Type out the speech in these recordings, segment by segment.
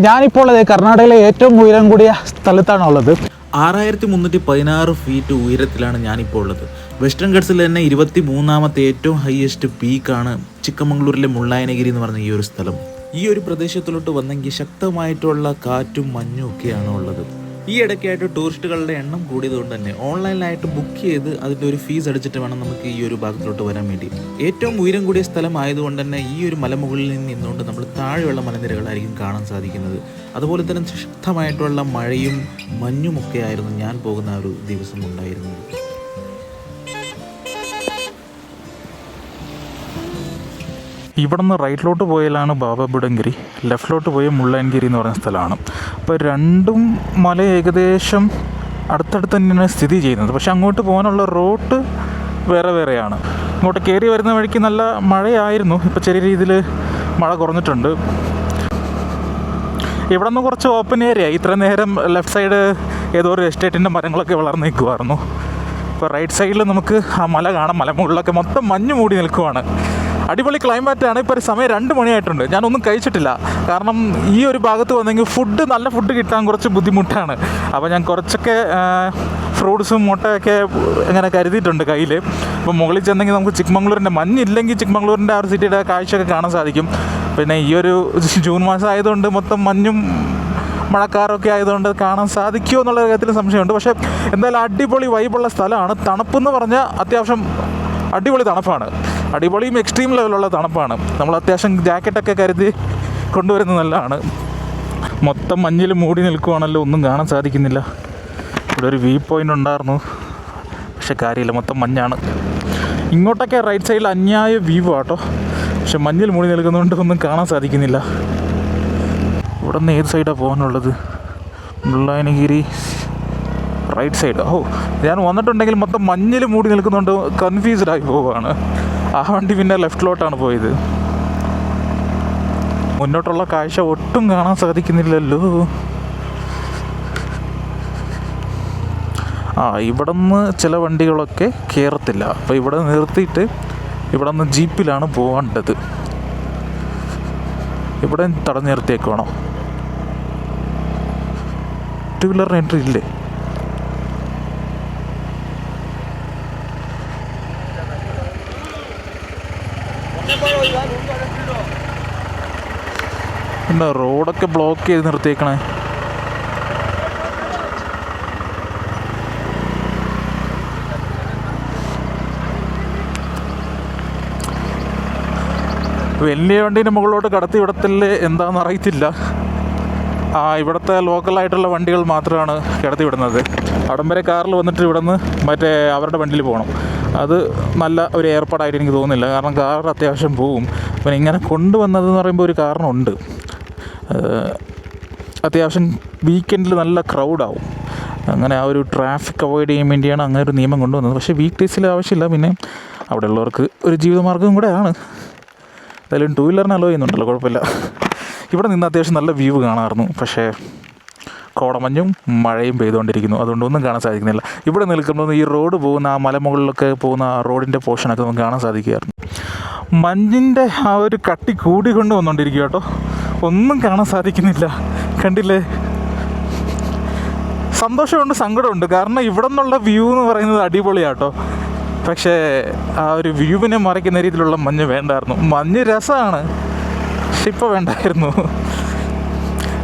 ഞാനിപ്പോൾ കർണാടകയിലെ ഏറ്റവും ഉയരം കൂടിയ സ്ഥലത്താണുള്ളത്. 6316 ഫീറ്റ് ഉയരത്തിലാണ് ഞാനിപ്പോൾ ഉള്ളത്. വെസ്റ്റേൺ ഘട്ട്സിൽ തന്നെ 23ാമത്തെ ഏറ്റവും ഹയസ്റ്റ് പീക്കാണ് ചിക്കമംഗ്ലൂരിലെ മുള്ളായനഗിരി എന്ന് പറഞ്ഞ ഈ ഒരു സ്ഥലം. ഈ ഒരു പ്രദേശത്തിലോട്ട് വന്നെങ്കിൽ ശക്തമായിട്ടുള്ള കാറ്റും മഞ്ഞും ഒക്കെയാണ് ഉള്ളത്. ഈ ഇടയ്ക്കായിട്ട് ടൂറിസ്റ്റുകളുടെ എണ്ണം കൂടിയതുകൊണ്ട് തന്നെ ഓൺലൈനിലായിട്ട് ബുക്ക് ചെയ്ത് അതിൻ്റെ ഒരു ഫീസ് അടിച്ചിട്ട് വേണം നമുക്ക് ഈ ഒരു ഭാഗത്തിലോട്ട് വരാൻ വേണ്ടി. ഏറ്റവും ഉയരം കൂടിയ സ്ഥലമായതുകൊണ്ട് തന്നെ ഈ ഒരു മലമുകളിൽ നിന്നുകൊണ്ട് നമ്മൾ താഴെയുള്ള മലനിരകളായിരിക്കും കാണാൻ സാധിക്കുന്നത്. അതുപോലെ തന്നെ ശക്തമായിട്ടുള്ള മഴയും മഞ്ഞുമൊക്കെ ആയിരുന്നു ഞാൻ പോകുന്ന ഒരു ദിവസം ഉണ്ടായിരുന്നത്. ഇവിടെ നിന്ന് റൈറ്റിലോട്ട് പോയാലാണ് ബാബ ബുഡൻഗിരി, ലെഫ്റ്റിലോട്ട് പോയ മുള്ളൻഗിരി എന്ന് പറയുന്ന സ്ഥലമാണ്. അപ്പോൾ രണ്ടും മല ഏകദേശം അടുത്തടുത്ത് തന്നെയാണ് സ്ഥിതി ചെയ്യുന്നത്. പക്ഷെ അങ്ങോട്ട് പോകാനുള്ള റൂട്ട് വേറെ വേറെയാണ്. ഇങ്ങോട്ട് കയറി വരുന്ന വഴിക്ക് നല്ല മഴയായിരുന്നു. ഇപ്പോൾ ചെറിയ രീതിയിൽ മഴ കുറഞ്ഞിട്ടുണ്ട്. ഇവിടെ നിന്ന് കുറച്ച് ഓപ്പൺ ഏരിയ. ഇത്ര നേരം ലെഫ്റ്റ് സൈഡ് ഏതോ ഒരു എസ്റ്റേറ്റിൻ്റെ മരങ്ങളൊക്കെ വളർന്നു നിൽക്കുമായിരുന്നു. ഇപ്പോൾ റൈറ്റ് സൈഡിൽ നമുക്ക് ആ മല കാണാം. മലമുകളിലൊക്കെ മൊത്തം മഞ്ഞ് മൂടി നിൽക്കുവാണ്. അടിപൊളി ക്ലൈമറ്റാണ്. ഇപ്പോൾ ഒരു സമയം 2 മണിയായിട്ടുണ്ട്. ഞാനൊന്നും കഴിച്ചിട്ടില്ല. കാരണം ഈ ഒരു ഭാഗത്ത് വന്നെങ്കിൽ നല്ല ഫുഡ് കിട്ടാൻ കുറച്ച് ബുദ്ധിമുട്ടാണ്. അപ്പോൾ ഞാൻ കുറച്ചൊക്കെ ഫ്രൂട്ട്സും മുട്ടയൊക്കെ ഇങ്ങനെ കരുതിയിട്ടുണ്ട് കയ്യിൽ. അപ്പോൾ മുകളിൽ ചെന്നെങ്കിൽ നമുക്ക് ചിക്കമംഗ്ലൂരിൻ്റെ മഞ്ഞില്ലെങ്കിൽ ചിക്കമംഗ്ലൂരിൻ്റെ ആ ഒരു സിറ്റിയുടെ കാഴ്ചയൊക്കെ കാണാൻ സാധിക്കും. പിന്നെ ഈ ഒരു ജൂൺ മാസം ആയതുകൊണ്ട് മൊത്തം മഞ്ഞും മഴക്കാരൊക്കെ ആയതുകൊണ്ട് കാണാൻ സാധിക്കുമോ എന്നുള്ള കാര്യത്തിൽ സംശയമുണ്ട്. പക്ഷേ എന്തായാലും അടിപൊളി വൈബുള്ള സ്ഥലമാണ്. തണുപ്പെന്ന് പറഞ്ഞാൽ അത്യാവശ്യം അടിപൊളി തണുപ്പാണ്. അടിപൊളിയും എക്സ്ട്രീം ലെവലുള്ള തണുപ്പാണ്. നമ്മൾ അത്യാവശ്യം ജാക്കറ്റൊക്കെ കരുതി കൊണ്ടുവരുന്നത് നല്ലതാണ്. മൊത്തം മഞ്ഞിൽ മൂടി നിൽക്കുവാണല്ലോ, ഒന്നും കാണാൻ സാധിക്കുന്നില്ല. ഇവിടെ ഒരു വ്യൂ പോയിൻ്റ് ഉണ്ടായിരുന്നു, പക്ഷെ കാര്യമില്ല, മൊത്തം മഞ്ഞാണ്. ഇങ്ങോട്ടൊക്കെ റൈറ്റ് സൈഡിൽ അന്യായ വ്യൂ ആട്ടോ, പക്ഷെ മഞ്ഞിൽ മൂടി നിൽക്കുന്നതുകൊണ്ട് ഒന്നും കാണാൻ സാധിക്കുന്നില്ല. ഇവിടെ നിന്ന് ഏത് സൈഡാണ് പോകാനുള്ളത്? മുള്ളായനഗിരി റൈറ്റ് സൈഡ്. ഞാൻ വന്നിട്ടുണ്ടെങ്കിൽ മൊത്തം മഞ്ഞിൽ മൂടി നിൽക്കുന്നുണ്ട്, കൺഫ്യൂസ്ഡായി പോവുകയാണ്. ആ വണ്ടി പിന്നെ ലെഫ്റ്റിലോട്ടാണ് പോയത്. മുന്നോട്ടുള്ള കാഴ്ച ഒട്ടും കാണാൻ സാധിക്കുന്നില്ലല്ലോ. ഇവിടെ നിന്ന് ചില വണ്ടികളൊക്കെ കയറത്തില്ല. അപ്പോൾ ഇവിടെ നിർത്തിയിട്ട് ഇവിടെ നിന്ന് ജീപ്പിലാണ് പോകേണ്ടത്. ഇവിടെ തടഞ്ഞു നിർത്തിയേക്കുവാണോ? 2 വീലറിന് എൻട്രി ഇല്ലേ? എന്താ റോഡൊക്കെ ബ്ലോക്ക് ചെയ്ത് നിർത്തിയേക്കണേ? വലിയ വണ്ടീൻ്റെ മുകളിലോട്ട് കടത്തി വിടത്തില്ലേ എന്താണെന്ന് അറിയത്തില്ല. ഇവിടുത്തെ ലോക്കലായിട്ടുള്ള വണ്ടികൾ മാത്രമാണ് കിടത്തി വിടുന്നത്. അവിടം വരെ കാറിൽ വന്നിട്ട് ഇവിടെ നിന്ന് മറ്റേ അവരുടെ വണ്ടിയിൽ പോകണം. അത് നല്ല ഒരു ഏർപ്പാടായിട്ട് എനിക്ക് തോന്നുന്നില്ല. കാരണം കാർ അത്യാവശ്യം പോവും. പിന്നെ ഇങ്ങനെ കൊണ്ടുവന്നതെന്ന് പറയുമ്പോൾ ഒരു കാരണമുണ്ട്. അത്യാവശ്യം വീക്കെൻഡിൽ നല്ല ക്രൗഡാവും. അങ്ങനെ ആ ഒരു ട്രാഫിക് അവോയ്ഡ് ചെയ്യാൻ വേണ്ടിയാണ് അങ്ങനെ ഒരു നിയമം കൊണ്ടുവന്നത്. പക്ഷേ വീക്ക് ഡേയ്സിൽ ആവശ്യമില്ല. പിന്നെ അവിടെ ഉള്ളവർക്ക് ഒരു ജീവിതമാർഗ്ഗം കൂടെയാണ്. എന്തായാലും 2 വീലറിന് അലോ ചെയ്യുന്നുണ്ടല്ലോ, കുഴപ്പമില്ല. ഇവിടെ നിന്ന് അത്യാവശ്യം നല്ല വ്യൂ കാണാമായിരുന്നു. പക്ഷേ കോടമഞ്ഞും മഴയും പെയ്തുകൊണ്ടിരിക്കുന്നു, അതുകൊണ്ട് ഒന്നും കാണാൻ സാധിക്കുന്നില്ല. ഇവിടെ നിൽക്കുമ്പോൾ ഈ റോഡ് പോകുന്ന ആ മലമുകളിലൊക്കെ പോകുന്ന ആ റോഡിൻ്റെ പോർഷനൊക്കെ നമുക്ക് കാണാൻ സാധിക്കുമായിരുന്നു. മഞ്ഞിൻ്റെ ആ ഒരു കട്ടി കൂടിക്കൊണ്ട് വന്നുകൊണ്ടിരിക്കുക കേട്ടോ, ഒന്നും കാണാൻ സാധിക്കുന്നില്ല. കണ്ടില്ലേ? സന്തോഷമുണ്ട്, സങ്കടമുണ്ട്. കാരണം ഇവിടെ നിന്നുള്ള വ്യൂ എന്ന് പറയുന്നത് അടിപൊളിയാട്ടോ. പക്ഷേ ആ ഒരു വ്യൂവിനെ മറിക്കുന്ന രീതിയിലുള്ള മഞ്ഞ് വേണ്ടായിരുന്നു. മഞ്ഞ് രസമാണ്, പക്ഷെ ഇപ്പോൾ വേണ്ടായിരുന്നു.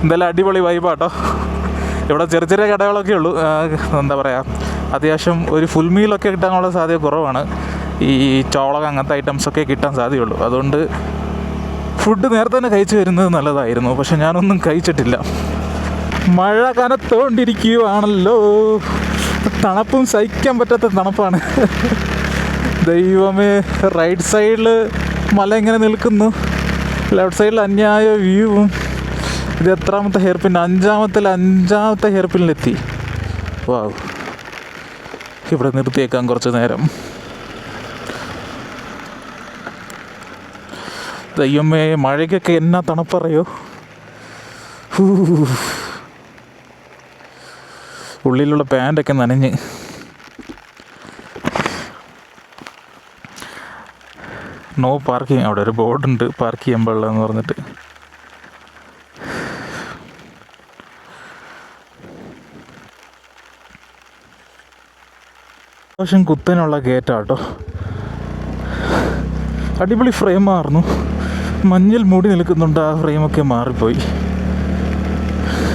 എന്തായാലും അടിപൊളി വൈബാട്ടോ. ഇവിടെ ചെറിയ ചെറിയ കടകളൊക്കെ ഉള്ളൂ. എന്താ പറയുക, അത്യാവശ്യം ഒരു ഫുൾ മീലൊക്കെ കിട്ടാനുള്ള സാധ്യത കുറവാണ്. ഈ ചോളകം അങ്ങനത്തെ ഐറ്റംസൊക്കെ കിട്ടാൻ സാധ്യതയുള്ളൂ. അതുകൊണ്ട് ഫുഡ് നേരത്തെ തന്നെ കഴിച്ചു വരുന്നത് നല്ലതായിരുന്നു. പക്ഷെ ഞാനൊന്നും കഴിച്ചിട്ടില്ല. മഴ കനത്തോണ്ടിരിക്കുകയാണല്ലോ. തണുപ്പും സഹിക്കാൻ പറ്റാത്ത തണുപ്പാണ്. ദൈവമേ, റൈറ്റ് സൈഡിൽ മല ഇങ്ങനെ നിൽക്കുന്നു, ലെഫ്റ്റ് സൈഡിൽ അന്യായ വ്യൂവും. ഇത് എത്രാമത്തെ ഹെയർ പിൻ? 5ാമത്തെ ഹെയർ പിന്നിലെത്തി. വാവ്, ഇവിടെ നിർത്തിയേക്കാം കുറച്ച് നേരം. ദൈവമേ, മഴയ്ക്കൊക്കെ എന്നാ തണുപ്പറിയോ. ഉള്ളിലുള്ള പാൻറ്റൊക്കെ നനഞ്ഞ്. No parking. അവിടെ ഒരു ബോർഡുണ്ട് പാർക്ക് ചെയ്യാൻ പാടില്ല എന്ന് പറഞ്ഞിട്ട്. അത്യാവശ്യം കുത്തനുള്ള കയറ്റാട്ടോ. അടിപൊളി ഫ്രെയിമായിരുന്നു. മഞ്ഞിൽ മൂടി നിൽക്കുന്നുണ്ട്, ആ ഫ്രെയിമൊക്കെ മാറിപ്പോയി.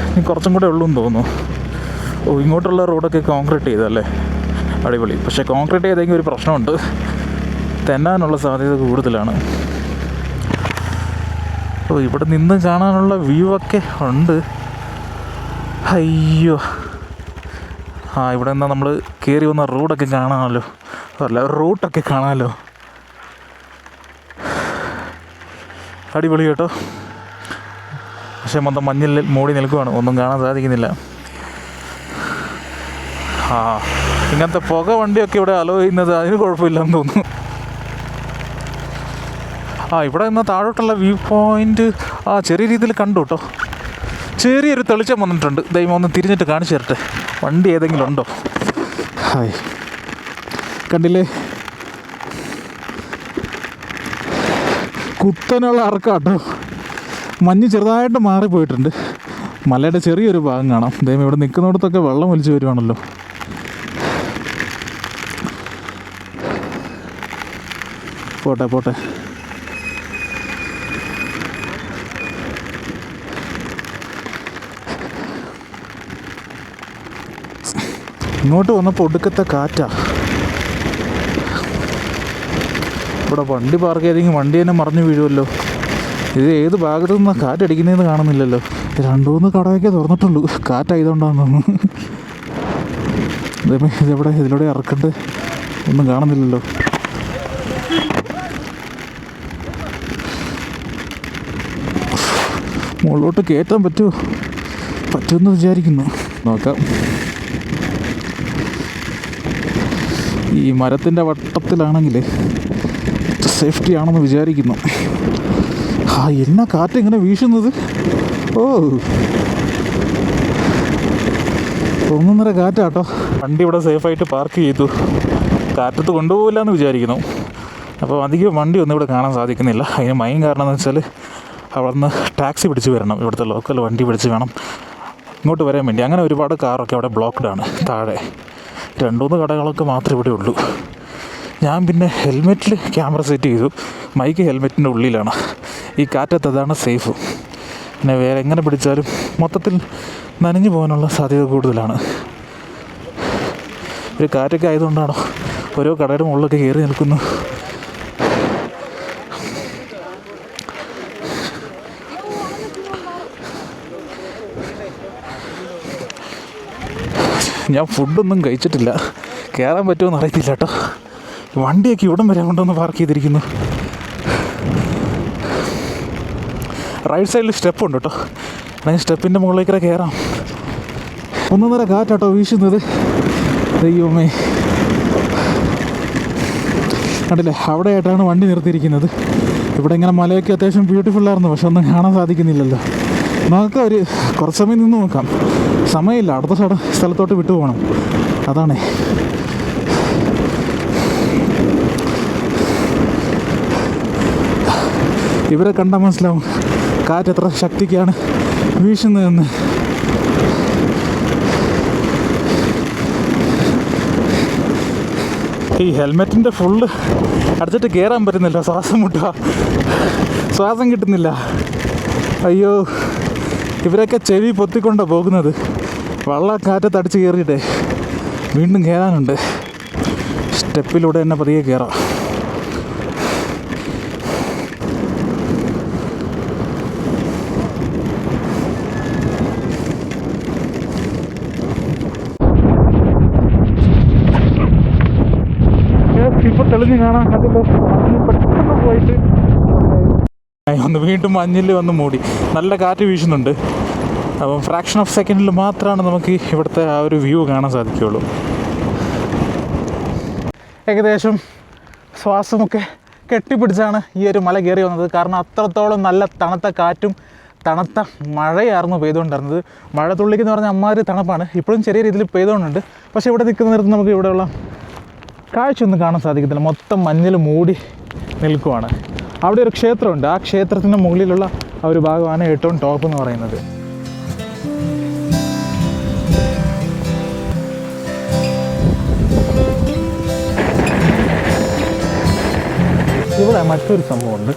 ഇനി കുറച്ചും കൂടെ ഉള്ളൂ എന്ന് തോന്നുന്നു. ഇങ്ങോട്ടുള്ള റോഡൊക്കെ കോൺക്രീറ്റ് ചെയ്തല്ലേ, അടിപൊളി. പക്ഷേ കോൺക്രീറ്റ് ചെയ്തെങ്കിൽ ഒരു പ്രശ്നമുണ്ട്, തെന്നാനുള്ള സാധ്യത കൂടുതലാണ്. ഇവിടെ നിന്ന് കാണാനുള്ള വ്യൂ ഒക്കെ ഉണ്ട്. അയ്യോ, ഇവിടെ നിന്നാൽ നമ്മൾ കയറി വന്ന റോഡൊക്കെ കാണാമല്ലോ, അല്ല റൂട്ടൊക്കെ കാണാമല്ലോ. അടിപൊളി കേട്ടോ. പക്ഷേ മൊത്തം മഞ്ഞിൽ മൂടി നിൽക്കുവാണ്, ഒന്നും കാണാൻ സാധിക്കുന്നില്ല. ഇങ്ങനത്തെ പുക വണ്ടിയൊക്കെ ഇവിടെ അലോ ചെയ്യുന്നത് അതിന് കുഴപ്പമില്ലെന്ന് തോന്നുന്നു. ഇവിടെ നിന്ന് താഴോട്ടുള്ള വ്യൂ പോയിൻ്റ് ചെറിയ രീതിയിൽ കണ്ടു കേട്ടോ. ചെറിയൊരു തെളിച്ചം വന്നിട്ടുണ്ട്. ദൈവം ഒന്ന് തിരിഞ്ഞിട്ട് കാണിച്ചു തരട്ടെ, വണ്ടി ഏതെങ്കിലും ഉണ്ടോ. കണ്ടില്ലേ, കുത്തനുള്ള അറക്കാട്ടോ. മഞ്ഞ് ചെറുതായിട്ട് മാറിപ്പോയിട്ടുണ്ട്. മലയുടെ ചെറിയൊരു ഭാഗം കാണാം. ദൈവം ഇവിടെ നിൽക്കുന്നിടത്തൊക്കെ വെള്ളം ഒലിച്ച് വരുവാണല്ലോ. പോട്ടെ പോട്ടെ. ഇങ്ങോട്ട് വന്നപ്പോൾ ഒടുക്കത്തെ കാറ്റാ. ഇവിടെ വണ്ടി പാർക്ക് ചെയ്തെങ്കിൽ വണ്ടി തന്നെ മറിഞ്ഞു വീഴുമല്ലോ. ഇത് ഏത് ഭാഗത്തു നിന്നാണ് കാറ്റടിക്കുന്നതെന്ന് കാണുന്നില്ലല്ലോ. 2-3 കടയൊക്കെ തുറന്നിട്ടുള്ളൂ, കാറ്റായതുകൊണ്ടാണെന്ന് തോന്നുന്നു. ഇതെവിടെ, ഇതിലൂടെ ഇറക്കണ്ട്, ഒന്നും കാണുന്നില്ലല്ലോ. മുകളിലോട്ട് കയറ്റാൻ പറ്റുമെന്ന് വിചാരിക്കുന്നു. നോക്കാം. ഈ മരത്തിൻ്റെ വട്ടത്തിലാണെങ്കിൽ സേഫ്റ്റി ആണെന്ന് വിചാരിക്കുന്നു. എന്നാ കാറ്റ് ഇങ്ങനെ വീശുന്നത്. 1.5 കാറ്റാട്ടോ. വണ്ടി ഇവിടെ സേഫായിട്ട് പാർക്ക് ചെയ്തു. കാറ്റത്ത് കൊണ്ടുപോകില്ല എന്ന് വിചാരിക്കുന്നു. അപ്പോൾ അധികം വണ്ടി ഒന്നും ഇവിടെ കാണാൻ സാധിക്കുന്നില്ല. അതിന് മെയിൻ കാരണം എന്ന് വെച്ചാൽ അവിടെ നിന്ന് ടാക്സി പിടിച്ച് വരണം, ഇവിടുത്തെ ലോക്കൽ വണ്ടി പിടിച്ച് വേണം ഇങ്ങോട്ട് വരാൻ വേണ്ടി. അങ്ങനെ ഒരുപാട് കാറൊക്കെ അവിടെ ബ്ലോക്ക്ഡാണ്. താഴെ 2-3 കടകളൊക്കെ മാത്രമേ ഇവിടെ ഉള്ളൂ. ഞാൻ പിന്നെ ഹെൽമെറ്റിൽ ക്യാമറ സെറ്റ് ചെയ്തു. മൈക്ക് ഹെൽമെറ്റിൻ്റെ ഉള്ളിലാണ്. ഈ കാറ്റത്ത് അതാണ് സേഫ്. പിന്നെ വേറെ എങ്ങനെ പിടിച്ചാലും മൊത്തത്തിൽ നനഞ്ഞു പോകാനുള്ള സാധ്യത കൂടുതലാണ്. ഒരു കാറ്റൊക്കെ ആയതുകൊണ്ടാണോ ഓരോ കടയുടെ മുകളിലൊക്കെ കയറി നിൽക്കുന്നു. ഞാൻ ഫുഡൊന്നും കഴിച്ചിട്ടില്ല, കയറാൻ പറ്റുമെന്ന് അറിയത്തില്ല കേട്ടോ. വണ്ടിയൊക്കെ ഇവിടം വരെ കൊണ്ടുവന്ന് പാർക്ക് ചെയ്തിരിക്കുന്നു. റൈറ്റ് സൈഡിൽ സ്റ്റെപ്പ് ഉണ്ട് കേട്ടോ. അല്ലെങ്കിൽ സ്റ്റെപ്പിൻ്റെ മുകളിലേക്കൊക്കെ കയറാം. 1.5 കാറ്റാട്ടോ വീശുന്നത്. ദൈവമേ, കണ്ടില്ലേ, അവിടെയായിട്ടാണ് വണ്ടി നിർത്തിയിരിക്കുന്നത്. ഇവിടെ ഇങ്ങനെ മലയൊക്കെ അത്യാവശ്യം ബ്യൂട്ടിഫുള്ളായിരുന്നു, പക്ഷെ ഒന്നും കാണാൻ സാധിക്കുന്നില്ലല്ലോ. നോക്കാം, കുറച്ച് സമയം നിന്ന് നോക്കാം. സമയമില്ല, അടുത്ത സ്ഥലത്തോട്ട് വിട്ടു പോകണം. അതാണേ. ഇവരെ കണ്ടാൽ മനസ്സിലാവും കാറ്റ് എത്ര ശക്തിക്കാണ് വീശുന്നതെന്ന്. ഈ ഹെൽമെറ്റിൻ്റെ ഫുള്ള് അടിച്ചിട്ട് കയറാൻ പറ്റുന്നില്ല, ശ്വാസം കിട്ടുന്നില്ല. അയ്യോ, ഇവരൊക്കെ ചെവി പൊത്തിക്കൊണ്ടാണ് പോകുന്നത്. കാറ്റത്ത് അടിച്ച് കയറിയിട്ടേ വീണ്ടും കയറാനുണ്ട്. സ്റ്റെപ്പിലൂടെ തന്നെ പതിയെ കയറാം. ഇപ്പോൾ തെളിഞ്ഞ് കാണാൻ അതിൽ പെട്ടെന്ന് പോയിട്ട് ഒന്ന് വീണ്ടും മഞ്ഞിൽ വന്ന് മൂടി. നല്ല കാറ്റ് വീശുന്നുണ്ട്. അപ്പം ഫ്രാക്ഷൻ ഓഫ് സെക്കൻഡിൽ മാത്രമാണ് നമുക്ക് ഇവിടുത്തെ ആ ഒരു വ്യൂ കാണാൻ സാധിക്കുകയുള്ളൂ. ഏകദേശം ശ്വാസമൊക്കെ കെട്ടിപ്പിടിച്ചാണ് ഈ ഒരു മല കയറി വന്നത്. കാരണം അത്രത്തോളം നല്ല തണുത്ത കാറ്റും തണുത്ത മഴയായിരുന്നു പെയ്തുകൊണ്ടിരുന്നത്. മഴ തുള്ളിക്കെന്ന് പറഞ്ഞാൽ അമ്മാതിരി തണുപ്പാണ്. ഇപ്പോഴും ചെറിയ രീതിയിൽ പെയ്തുകൊണ്ടുണ്ട്. പക്ഷേ ഇവിടെ നിൽക്കുന്ന നേരത്ത് നമുക്ക് ഇവിടെയുള്ള കാഴ്ചയൊന്നും കാണാൻ സാധിക്കത്തില്ല. മൊത്തം മഞ്ഞിൽ മൂടി നിൽക്കുവാണ്. അവിടെ ഒരു ക്ഷേത്രമുണ്ട്. ആ ക്ഷേത്രത്തിൻ്റെ മുകളിലുള്ള ആ ഒരു ഭാഗമാണ് ഏറ്റവും ടോപ്പ് എന്ന് പറയുന്നത്. ഇവിടെ മറ്റൊരു സംഭവമുണ്ട്.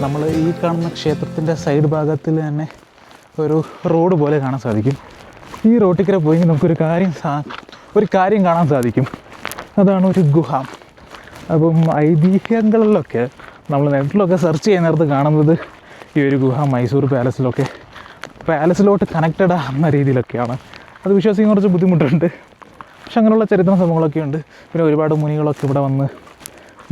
നമ്മൾ ഈ കാണുന്ന ക്ഷേത്രത്തിൻ്റെ സൈഡ് ഭാഗത്തിൽ തന്നെ ഒരു റോഡ് പോലെ കാണാൻ സാധിക്കും. ഈ റോട്ടിക്കര പോയി നമുക്കൊരു കാര്യം കാണാൻ സാധിക്കും. അതാണ് ഒരു ഗുഹ. അപ്പം ഐതിഹ്യങ്ങളിലൊക്കെ നമ്മൾ നെറ്റിലൊക്കെ സെർച്ച് ചെയ്യുന്നിടത്ത് കാണുന്നത് ഈ ഒരു ഗുഹ മൈസൂർ പാലസിലോട്ട് കണക്റ്റഡ് ആകുന്ന രീതിയിലൊക്കെയാണ്. അത് വിശ്വസിക്കാൻ കുറച്ച് ബുദ്ധിമുട്ടുണ്ട്. പക്ഷെ അങ്ങനെയുള്ള ചരിത്ര സംഭവങ്ങളൊക്കെ ഉണ്ട്. പിന്നെ ഒരുപാട് മുനികളൊക്കെ ഇവിടെ വന്ന്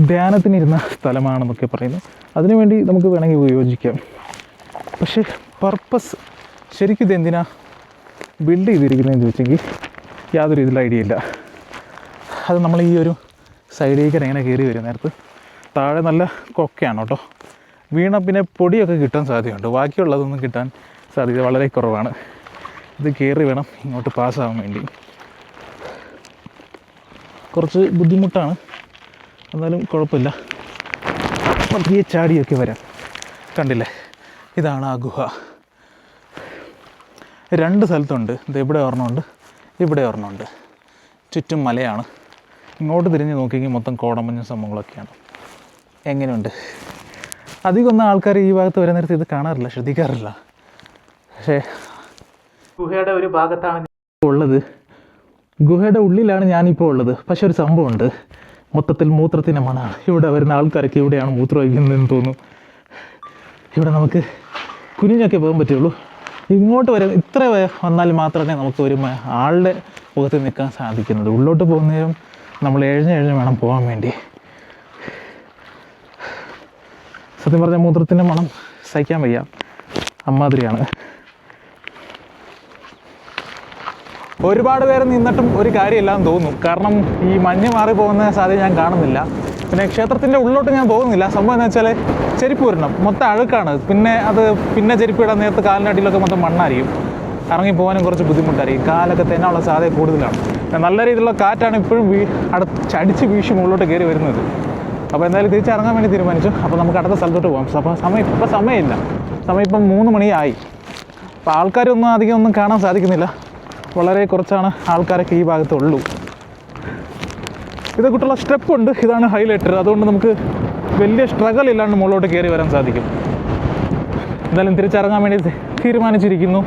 ധ്യാനത്തിനിരുന്ന സ്ഥലമാണെന്നൊക്കെ പറയുന്നു. അതിനുവേണ്ടി നമുക്ക് വേണമെങ്കിൽ ഉപയോഗിക്കാം. പക്ഷേ പർപ്പസ് ശരിക്കും ഇതെന്തിനാ ബിൽഡ് ചെയ്തിരിക്കുന്നതെന്ന് ചോദിച്ചെങ്കിൽ യാതൊരു ഇതിൽ ഐഡിയ ഇല്ല. അത് നമ്മൾ ഈ ഒരു സൈഡിലേക്ക് ഇങ്ങനെ കയറി വരും നേരത്ത് താഴെ നല്ല കൊക്കയാണ് കേട്ടോ. വീണ പിന്നെ പൊടിയൊക്കെ കിട്ടാൻ സാധ്യതയുണ്ട്. ബാക്കിയുള്ളതൊന്നും കിട്ടാൻ സാധ്യത വളരെ കുറവാണ്. ഇത് കയറി വേണം ഇങ്ങോട്ട് പാസ്സാകാൻ വേണ്ടി. കുറച്ച് ബുദ്ധിമുട്ടാണ്, എന്നാലും കുഴപ്പമില്ല. പതിയെ ചാടിയൊക്കെ വരാം. കണ്ടില്ലേ, ഇതാണ് ആ ഗുഹ. 2 സ്ഥലത്തുണ്ട്. ഇത് ഇവിടെ ഒരെണ്ണമുണ്ട്, ഇവിടെ ഒരെണ്ണമുണ്ട്. ചുറ്റും മലയാണ്. ഇങ്ങോട്ട് തിരിഞ്ഞ് നോക്കിയെങ്കിൽ മൊത്തം കോടമഞ്ഞ സംഭവങ്ങളൊക്കെയാണ്. എങ്ങനെയുണ്ട്? അധികമൊന്നും ആൾക്കാർ ഈ ഭാഗത്ത് വരുന്ന നേരത്ത് ഇത് കാണാറില്ല, ശ്രദ്ധിക്കാറില്ല. പക്ഷേ ഗുഹയുടെ ഒരു ഭാഗത്താണ് ഉള്ളത്. ഗുഹയുടെ ഉള്ളിലാണ് ഞാനിപ്പോൾ ഉള്ളത്. പക്ഷെ ഒരു സംഭവമുണ്ട്, മൊത്തത്തിൽ മൂത്രത്തിൻ്റെ മണമാണ്. ഇവിടെ വരുന്ന ആൾക്കാരൊക്കെ ഇവിടെയാണ് മൂത്രം ഒഴിക്കുന്നതെന്ന് തോന്നുന്നു. ഇവിടെ നമുക്ക് കുനിഞ്ഞൊക്കെ പോകാൻ പറ്റുള്ളൂ. ഇങ്ങോട്ട് ഇത്ര വന്നാൽ മാത്രമേ നമുക്ക് ഒരു ആളുടെ മുഖത്ത് നിൽക്കാൻ സാധിക്കുന്നത്. ഉള്ളോട്ട് പോകുന്നേരം നമ്മൾ എഴഞ്ഞ് വേണം പോകാൻ വേണ്ടി. സത്യം പറഞ്ഞാൽ മൂത്രത്തിൻ്റെ മണം സഹിക്കാൻ വയ്യ, അമ്മാതിരിയാണ്. ഒരുപാട് പേര് നിന്നിട്ടും ഒരു കാര്യമില്ലാന്ന് തോന്നുന്നു. കാരണം ഈ മഞ്ഞ് മാറി പോകുന്ന സാധ്യത ഞാൻ കാണുന്നില്ല. പിന്നെ ക്ഷേത്രത്തിൻ്റെ ഉള്ളോട്ട് ഞാൻ പോകുന്നില്ല. സംഭവം എന്ന് വെച്ചാൽ ചെരുപ്പ് വരണം, മൊത്തം അഴുക്കാണ്. പിന്നെ ചെരുപ്പ് ഇടാൻ നേരത്ത് കാലിനടിയിലൊക്കെ മൊത്തം മണ്ണായിരിക്കും. ഇറങ്ങി പോകാനും കുറച്ച് ബുദ്ധിമുട്ടായിരിക്കും. കാലൊക്കെ തന്നെയുള്ള സാധ്യത കൂടുതലാണ്. നല്ല രീതിയിലുള്ള കാറ്റാണ് ഇപ്പോഴും അടിച്ച് വീശി മുകളിലോട്ട് കയറി വരുന്നത്. അപ്പോൾ എന്തായാലും തിരിച്ചിറങ്ങാൻ വേണ്ടി തീരുമാനിച്ചു. അപ്പോൾ നമുക്ക് അടുത്ത സ്ഥലത്തോട്ട് പോകാം. അപ്പോൾ സമയമില്ല. സമയം ഇപ്പം 3 മണിയായി. അപ്പോൾ ആൾക്കാരൊന്നും അധികം കാണാൻ സാധിക്കുന്നില്ല. വളരെ കുറച്ചാണ് ആൾക്കാരൊക്കെ ഈ ഭാഗത്തുള്ളൂ. ഇതൊക്കെയുള്ള സ്റ്റെപ്പുണ്ട്. ഇതാണ് ഹൈലൈറ്റർ. അതുകൊണ്ട് നമുക്ക് വലിയ സ്ട്രഗിൾ ഇല്ലാണ്ട് മുകളിലോട്ട് കയറി വരാൻ സാധിക്കും. എന്തായാലും തിരിച്ചിറങ്ങാൻ വേണ്ടി തീരുമാനിച്ചിരിക്കുന്നു.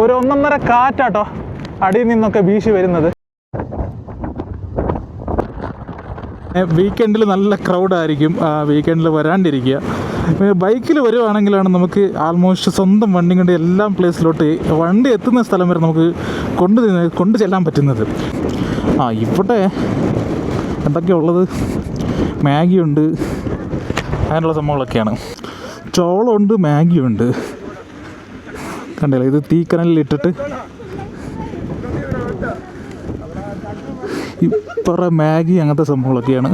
ഒരു 1.5 കാറ്റാട്ടോ അടിയിൽ നിന്നൊക്കെ വീശി വരുന്നത്. വീക്കെൻഡിൽ നല്ല ക്രൗഡായിരിക്കും. വീക്കെൻഡിൽ വരാണ്ടിരിക്കുക. ബൈക്കിൽ വരുവാണെങ്കിലാണ് നമുക്ക് ആൾമോസ്റ്റ് സ്വന്തം വണ്ടി കൊണ്ട് എല്ലാ പ്ലേസിലോട്ട് വണ്ടി എത്തുന്ന സ്ഥലം വരെ നമുക്ക് കൊണ്ടു ചെല്ലാൻ പറ്റുന്നത്. ഇവിടെ എന്തൊക്കെയാണ് ഉള്ളത്? മാഗിയുണ്ട്, അങ്ങനെയുള്ള സംഭവങ്ങളൊക്കെയാണ്. ചോളമുണ്ട്, മാഗിയുണ്ട്. കണ്ടില്ല, ഇത് തീക്കനലിൽ ഇട്ടിട്ട് ഇപ്പറ മാഗി അങ്ങനത്തെ സംഭവങ്ങളൊക്കെയാണ്.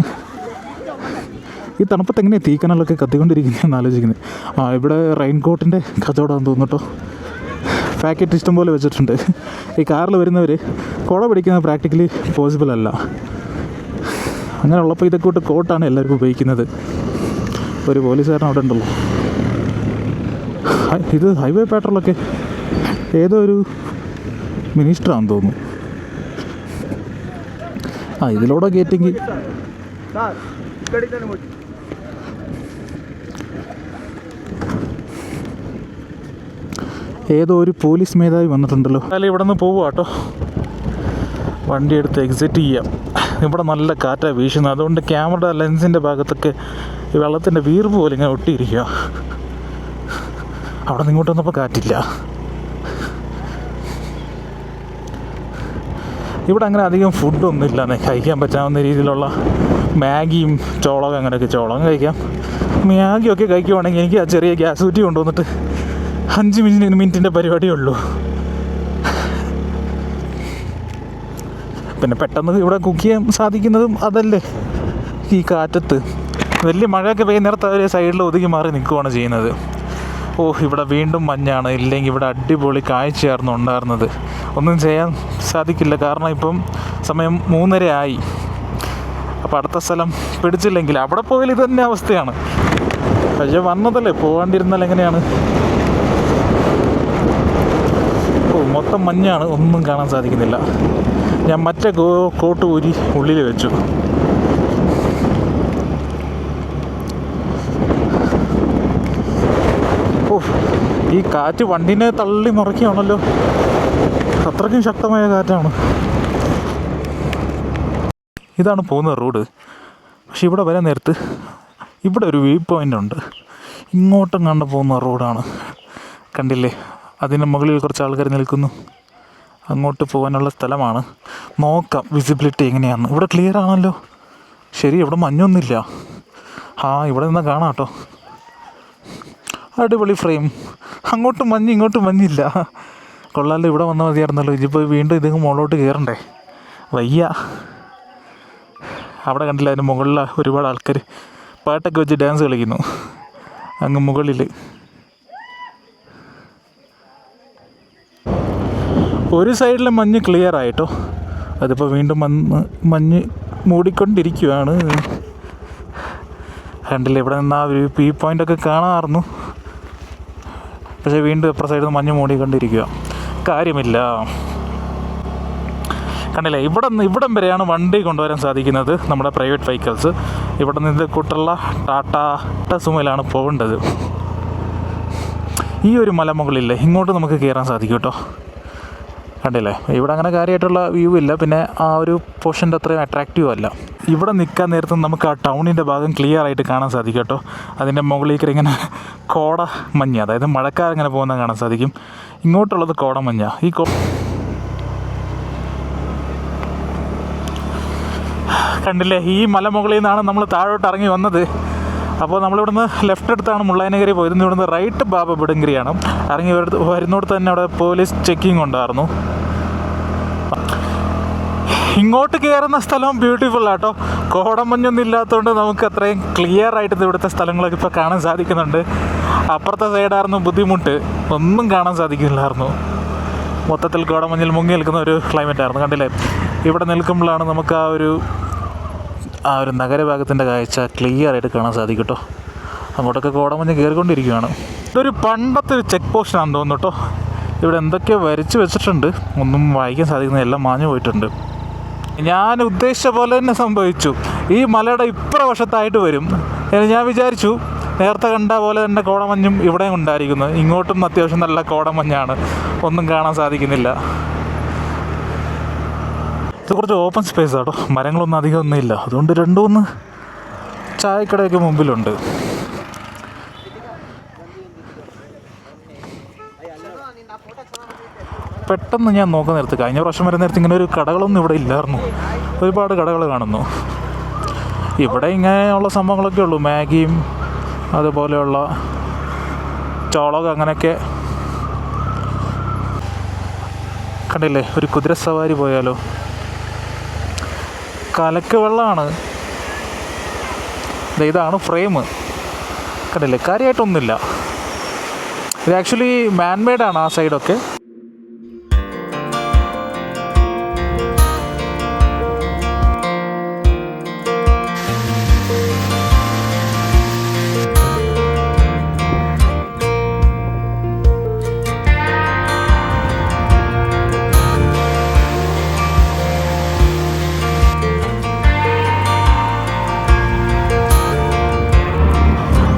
ഈ തണുപ്പത്ത് എങ്ങനെയാണ് തീക്കനലൊക്കെ കത്തിക്കൊണ്ടിരിക്കുന്നതെന്ന് ആലോചിക്കുന്നത്. ഇവിടെ റെയിൻകോട്ടിൻ്റെ കച്ചവടമാണെന്ന് തോന്നുന്നു കേട്ടോ. പാക്കറ്റ് ഇഷ്ടം പോലെ വെച്ചിട്ടുണ്ട്. ഈ കാറിൽ വരുന്നവർ കുട പിടിക്കുന്നത് പ്രാക്ടിക്കലി പോസിബിൾ അല്ല. അങ്ങനെയുള്ളപ്പോൾ ഇതൊക്കെ കൊണ്ട് കോട്ടാണ് എല്ലാവർക്കും ഉപയോഗിക്കുന്നത്. ഒരു പോലീസുകാരൻ അവിടെ ഉണ്ടല്ലോ. ഇത് ഹൈവേ പാട്രോളൊക്കെ ഏതോ ഒരു മിനിസ്റ്ററാണെന്ന് തോന്നുന്നു. ഇതിലൂടെ കയറ്റിങ്കിൽ ഏതോ ഒരു പോലീസ് മേധാവി വന്നിട്ടുണ്ടല്ലോ. അല്ല, ഇവിടെ നിന്ന് പോവുക കേട്ടോ. വണ്ടി എടുത്ത് എക്സിറ്റ് ചെയ്യാം. ഇവിടെ നല്ല കാറ്റാണ് വീശുന്നത്. അതുകൊണ്ട് ക്യാമറ ലെൻസിൻ്റെ ഭാഗത്തൊക്കെ ഈ വെള്ളത്തിൻ്റെ വീർപ്പ് പോലെ ഇങ്ങനെ ഒട്ടിയിരിക്കുക. അവിടെ നിന്ന് ഇങ്ങോട്ട് വന്നപ്പോൾ കാറ്റില്ല. ഇവിടെ അങ്ങനെ അധികം ഫുഡൊന്നും ഇല്ലാന്നേ. കഴിക്കാൻ പറ്റാവുന്ന രീതിയിലുള്ള മാഗിയും ചോളവും അങ്ങനെയൊക്കെ. ചോളം കഴിക്കാം, മാഗിയൊക്കെ കഴിക്കുവാണെങ്കിൽ എനിക്ക് ആ ചെറിയ ഗ്യാസ് കുറ്റി കൊണ്ടുവന്നിട്ട് 5 മിനിറ്റിൻ്റെ പരിപാടിയേ ഉള്ളൂ. പിന്നെ പെട്ടെന്ന് ഇവിടെ കുക്ക് ചെയ്യാൻ സാധിക്കുന്നതും അതല്ലേ, ഈ കാറ്റത്ത്. വലിയ മഴയൊക്കെ പെയ്യുന്നിടത്ത് അവർ സൈഡിൽ ഒതുങ്ങി മാറി നിൽക്കുകയാണ് ചെയ്യുന്നത്. ഇവിടെ വീണ്ടും മഞ്ഞാണ്. ഇല്ലെങ്കിൽ ഇവിടെ അടിപൊളി കാഴ്ചയായിരുന്നു ഉണ്ടായിരുന്നത്. ഒന്നും ചെയ്യാൻ സാധിക്കില്ല, കാരണം ഇപ്പം സമയം 3:30 ആയി. അപ്പോൾ അടുത്ത സ്ഥലം പിടിച്ചില്ലെങ്കിൽ അവിടെ പോയാൽ ഇത് തന്നെ അവസ്ഥയാണ്. പക്ഷേ വന്നതല്ലേ, പോകാണ്ടിരുന്നാൽ എങ്ങനെയാണ്? മൊത്തം മഞ്ഞാണ്, ഒന്നും കാണാൻ സാധിക്കുന്നില്ല. ഞാൻ മറ്റേ കോട്ട് ഊരി ഉള്ളിൽ വെച്ചു. ഓ, ഈ കാറ്റ് വണ്ടീനെ തള്ളി മറിക്കുകയാണല്ലോ, അത്രയ്ക്കും ശക്തമായ കാറ്റാണ്. ഇതാണ് പോകുന്ന റോഡ്. പക്ഷെ ഇവിടെ വരാൻ നേരത്ത് ഇവിടെ ഒരു വ്യൂ പോയിൻ്റ് ഉണ്ട്. ഇങ്ങോട്ടും കണ്ടു പോകുന്ന റോഡാണ്, കണ്ടില്ലേ? അതിന് മുകളിൽ കുറച്ച് ആൾക്കാർ നിൽക്കുന്നു. അങ്ങോട്ട് പോകാനുള്ള സ്ഥലമാണ്. നോക്കാം വിസിബിലിറ്റി എങ്ങനെയാണ്. ഇവിടെ ക്ലിയർ ആണല്ലോ. ശരി, ഇവിടെ മഞ്ഞൊന്നുമില്ല. ഇവിടെ നിന്നാൽ കാണാം കേട്ടോ. അടിപൊളി ഫ്രെയിം. അങ്ങോട്ടും മഞ്ഞ് ഇങ്ങോട്ടും മഞ്ഞില്ല. കൊള്ളാമല്ലോ. ഇവിടെ വന്നാൽ മതിയായിരുന്നല്ലോ. ഇതിപ്പോൾ വീണ്ടും ഇതിങ്ങ് മുകളിലോട്ട് കയറണ്ടേ? വയ്യ. അവിടെ കണ്ടില്ല, അതിന് മുകളിൽ ഒരുപാട് ആൾക്കാർ പാട്ടൊക്കെ വെച്ച് ഡാൻസ് കളിക്കുന്നു അങ്ങ് മുകളിൽ. ഒരു സൈഡിലെ മഞ്ഞ് ക്ലിയർ ആയിട്ടോ. അതിപ്പോൾ വീണ്ടും മഞ്ഞ് മൂടിക്കൊണ്ടിരിക്കുകയാണ്. കണ്ടില്ല, ഇവിടെ നിന്ന് ആ വ്യൂ പോയിൻ്റൊക്കെ കാണാമായിരുന്നു. പക്ഷേ വീണ്ടും എപ്പുറ സൈഡിൽ നിന്ന് മഞ്ഞ് മൂടിക്കൊണ്ടിരിക്കുക. കാര്യമില്ല. കണ്ടില്ലേ, ഇവിടം വരെയാണ് വണ്ടി കൊണ്ടുവരാൻ സാധിക്കുന്നത്, നമ്മുടെ പ്രൈവറ്റ് വെഹിക്കിൾസ്. ഇവിടെ നിന്ന് കൂട്ടുള്ള ടാറ്റ സുമോയിലാണ് പോകേണ്ടത്. ഈ ഒരു മലമുകളില്ലേ, ഇങ്ങോട്ട് നമുക്ക് കയറാൻ സാധിക്കും കേട്ടോ. കണ്ടില്ലേ, ഇവിടെ അങ്ങനെ കാര്യമായിട്ടുള്ള വ്യൂ ഇല്ല. പിന്നെ ആ ഒരു പോർഷൻ്റെ അത്രയും അട്രാക്റ്റീവ് അല്ല. ഇവിടെ നിൽക്കാൻ നേരത്ത് നമുക്ക് ആ ടൗണിൻ്റെ ഭാഗം ക്ലിയർ ആയിട്ട് കാണാൻ സാധിക്കും കേട്ടോ. അതിൻ്റെ മുകളിലേക്ക് ഇങ്ങനെ കോട മഞ്ഞ്, അതായത് മഴക്കാർ ഇങ്ങനെ പോകുന്നത് കാണാൻ സാധിക്കും. ഇങ്ങോട്ടുള്ളത് കോട മഞ്ഞ. കണ്ടില്ലേ, ഈ മലമുകളിൽ നിന്നാണ് നമ്മൾ താഴോട്ട് ഇറങ്ങി വന്നത്. അപ്പോൾ നമ്മളിവിടുന്ന് ലെഫ്റ്റ് എടുത്താണ് മുള്ളായനഗിരി പോയത്. ഇവിടുന്ന് റൈറ്റ് ബാബ ബുഡങ്കിരിയാണ്. ഇറങ്ങി വരുന്നിടത്ത് തന്നെ അവിടെ പോലീസ് ചെക്കിങ് ഉണ്ടായിരുന്നു. ഇങ്ങോട്ട് കയറുന്ന സ്ഥലം ബ്യൂട്ടിഫുൾ ആട്ടോ. കോടമഞ്ഞൊന്നും ഇല്ലാത്തതുകൊണ്ട് നമുക്ക് അത്രയും ക്ലിയർ ആയിട്ട് ഇവിടുത്തെ സ്ഥലങ്ങളൊക്കെ ഇപ്പോൾ കാണാൻ സാധിക്കുന്നുണ്ട്. അപ്പുറത്തെ സൈഡായിരുന്നു ബുദ്ധിമുട്ട്, ഒന്നും കാണാൻ സാധിക്കില്ലായിരുന്നു. മൊത്തത്തിൽ കോടമഞ്ഞിൽ മുങ്ങി നിൽക്കുന്ന ഒരു ക്ലൈമറ്റായിരുന്നു. കണ്ടില്ലേ, ഇവിടെ നിൽക്കുമ്പോഴാണ് നമുക്ക് ആ ഒരു നഗരഭാഗത്തിൻ്റെ കാഴ്ച ക്ലിയർ ആയിട്ട് കാണാൻ സാധിക്കും കേട്ടോ. അങ്ങോട്ടൊക്കെ കോടമഞ്ഞ് കയറിക്കൊണ്ടിരിക്കുകയാണ്. ഇതൊരു പണ്ടത്തെ ഒരു ചെക്ക് പോസ്റ്റാണെന്ന് തോന്നുന്നു കേട്ടോ. ഇവിടെ എന്തൊക്കെയോ വരച്ച് വെച്ചിട്ടുണ്ട്, ഒന്നും വായിക്കാൻ സാധിക്കുന്നില്ല, എല്ലാം മാഞ്ഞു പോയിട്ടുണ്ട്. ഞാൻ ഉദ്ദേശിച്ച പോലെ തന്നെ സംഭവിച്ചു. ഈ മലയുടെ ഇപ്പുറവശത്തായിട്ട് വരും എന്ന് ഞാൻ വിചാരിച്ചു. നേരത്തെ കണ്ട പോലെ തന്നെ കോടമഞ്ഞും ഇവിടെയും ഉണ്ടായിരിക്കുന്നു. ഇങ്ങോട്ടും അത്യാവശ്യം നല്ല കോടമഞ്ഞാണ്, ഒന്നും കാണാൻ സാധിക്കുന്നില്ല. ഇത് കുറച്ച് ഓപ്പൺ സ്പേസ് ആട്ടോ, മരങ്ങളൊന്നും അധികം ഒന്നുമില്ല. അതുകൊണ്ട് 2-3 ചായക്കടയൊക്കെ മുമ്പിലുണ്ട്. പെട്ടെന്ന് ഞാൻ നോക്കാൻ നേരത്ത്, കഴിഞ്ഞ പ്രാവശ്യം വരുന്ന നേരത്ത് ഇങ്ങനെ ഒരു കടകളൊന്നും ഇവിടെ ഇല്ലായിരുന്നു. ഒരുപാട് കടകൾ കാണുന്നു. ഇവിടെ ഇങ്ങനെയുള്ള സംഭവങ്ങളൊക്കെ ഉള്ളൂ, മാഗിയും അതുപോലെയുള്ള ചോളക അങ്ങനെയൊക്കെ. കണ്ടില്ലേ, ഒരു കുതിര സവാരി പോയാലോ. കലക്ക് വെള്ളമാണ്. ഇതാണ് ഫ്രെയിം. കണ്ടില്ലേ, കാര്യമായിട്ടൊന്നുമില്ല. ഇത് ആക്ച്വലി മാൻമെയ്ഡാണ് ആ സൈഡൊക്കെ.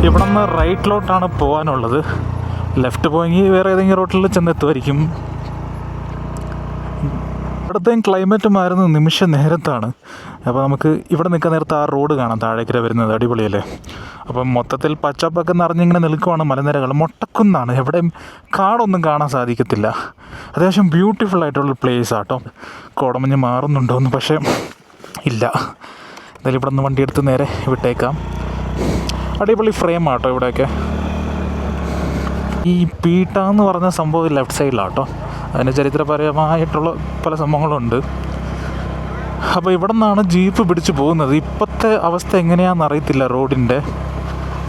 ഇവിടെ നിന്ന് റൈറ്റിലോട്ടാണ് പോകാനുള്ളത്. ലെഫ്റ്റ് പോയെങ്കിൽ വേറെ ഏതെങ്കിലും റോട്ടിൽ ചെന്നെത്തുമായിരിക്കും. ഇവിടുത്തെയും ക്ലൈമറ്റ് മാറുന്ന നിമിഷ നേരത്താണ്. അപ്പോൾ നമുക്ക് ഇവിടെ നിൽക്കാൻ നേരത്ത് ആ റോഡ് കാണാം, താഴേക്കര വരുന്നത്. അടിപൊളിയല്ലേ. അപ്പം മൊത്തത്തിൽ പച്ചപ്പൊക്കെ നിറഞ്ഞിങ്ങനെ നിൽക്കുവാണ് മലനിരകൾ. മൊട്ടക്കുന്നാണ്, എവിടെയും കാടൊന്നും കാണാൻ സാധിക്കത്തില്ല. അത്യാവശ്യം ബ്യൂട്ടിഫുൾ ആയിട്ടുള്ള പ്ലേസ് ആട്ടോ. കോടമഞ്ഞ് മാറുന്നുണ്ടോയെന്ന് പക്ഷേ ഇല്ല. എന്തായാലും ഇവിടെ നിന്ന് വണ്ടിയെടുത്ത് നേരെ വിട്ടേക്കാം. അടിപൊളി ഫ്രെയിം ആട്ടോ ഇവിടെയൊക്കെ. ഈ പീട്ട എന്ന് പറഞ്ഞ സംഭവം ലെഫ്റ്റ് സൈഡിലാട്ടോ. അതിന് ചരിത്രപരമായിട്ടുള്ള പല സംഭവങ്ങളുണ്ട്. അപ്പോൾ ഇവിടെ നിന്നാണ് ജീപ്പ് പിടിച്ച് പോകുന്നത്. ഇപ്പോഴത്തെ അവസ്ഥ എങ്ങനെയാണെന്ന് അറിയത്തില്ല.